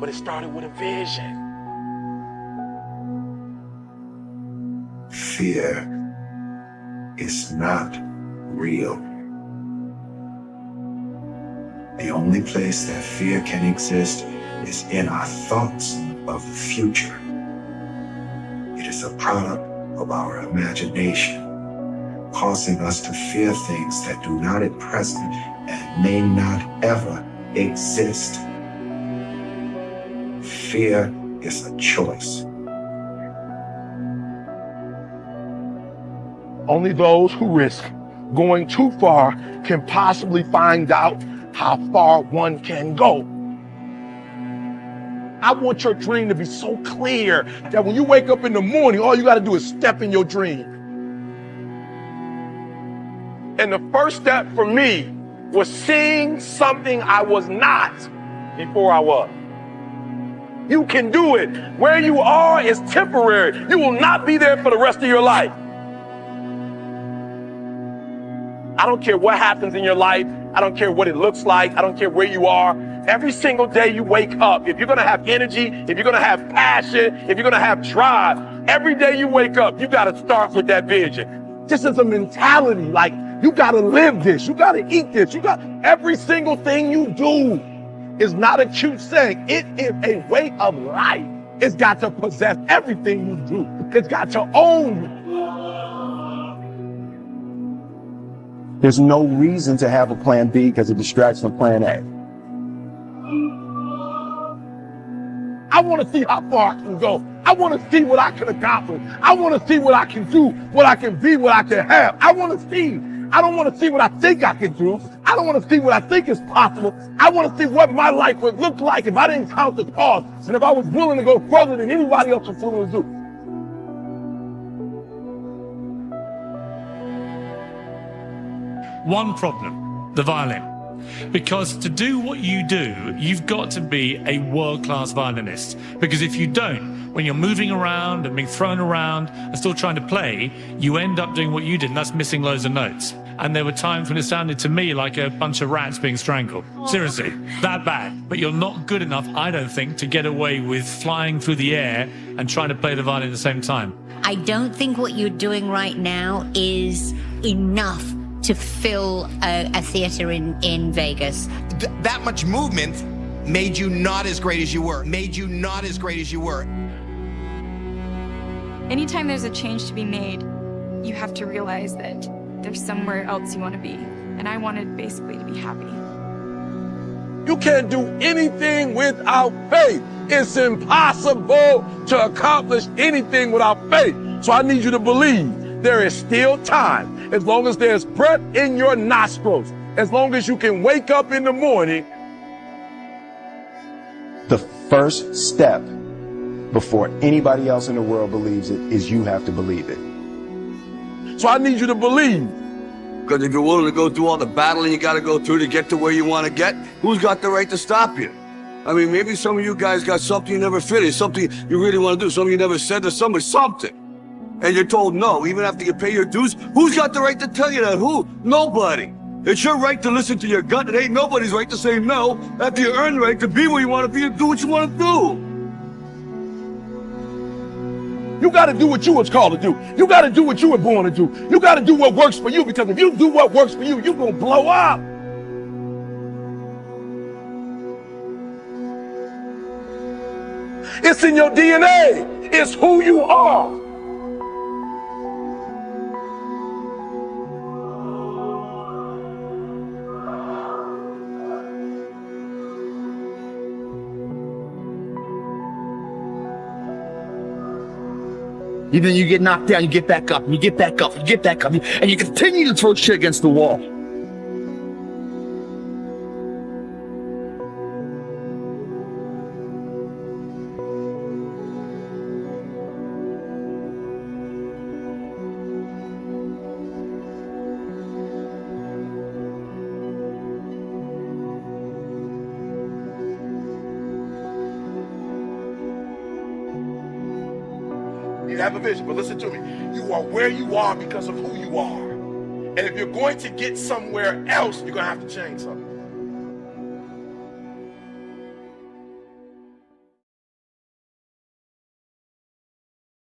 but it started with a vision. Fear is not real. The only place that fear can exist is in our thoughts of the future. It is a product of our imagination, causing us to fear things that do not at present and may not ever exist. Fear is a choice. Only those who risk going too far can possibly find out how far one can go. I want your dream to be so clear that when you wake up in the morning, all you got to do is step in your dream. And the first step for me was seeing something I was not before I was. You can do it. Where you are is temporary. You will not be there for the rest of your life. I don't care what happens in your life. I don't care what it looks like. I don't care where you are. Every single day you wake up, if you're gonna have energy, if you're gonna have passion, if you're gonna have drive, every day you wake up, you gotta start with that vision. This is a mentality, like you gotta live this, you gotta eat this, every single thing you do is not a cute saying. It is a way of life. It's got to possess everything you do. It's got to own you. There's no reason to have a plan B because it distracts from plan A. I want to see how far I can go. I want to see what I can accomplish. I want to see what I can do, what I can be, what I can have. I want to see. I don't want to see what I think I can do. I don't want to see what I think is possible. I want to see what my life would look like if I didn't count the cost and if I was willing to go further than anybody else was willing to do. One problem, the violin. Because to do what you do, you've got to be a world-class violinist. Because if you don't, when you're moving around and being thrown around and still trying to play, you end up doing what you did, and that's missing loads of notes. And there were times when it sounded to me like a bunch of rats being strangled. Seriously, that bad. But you're not good enough, I don't think, to get away with flying through the air and trying to play the violin at the same time. I don't think what you're doing right now is enough to fill a theater in Vegas. That much movement made you not as great as you were. Anytime there's a change to be made, you have to realize that there's somewhere else you want to be. And I wanted basically to be happy. You can't do anything without faith. It's impossible to accomplish anything without faith. So I need you to believe there is still time. As long as there's breath in your nostrils, as long as you can wake up in the morning. The first step before anybody else in the world believes it is you have to believe it. So I need you to believe. Because if you're willing to go through all the battling you got to go through to get to where you want to get, who's got the right to stop you? I mean, maybe some of you guys got something you never finished, something you really want to do, something you never said to somebody, something. And you're told no, even after you pay your dues. Who's got the right to tell you that? Who? Nobody. It's your right to listen to your gut. It ain't nobody's right to say no after you earn the right to be where you want to be and do what you want to do. You got to do what you was called to do. You got to do what you were born to do. You got to do what works for you, because if you do what works for you, you're going to blow up. It's in your DNA. It's who you are. Then you get knocked down, you get back up, and you get back up, and you get back up, and you continue to throw shit against the wall. You have a vision, but listen to me. You are where you are because of who you are. And if you're going to get somewhere else, you're going to have to change something.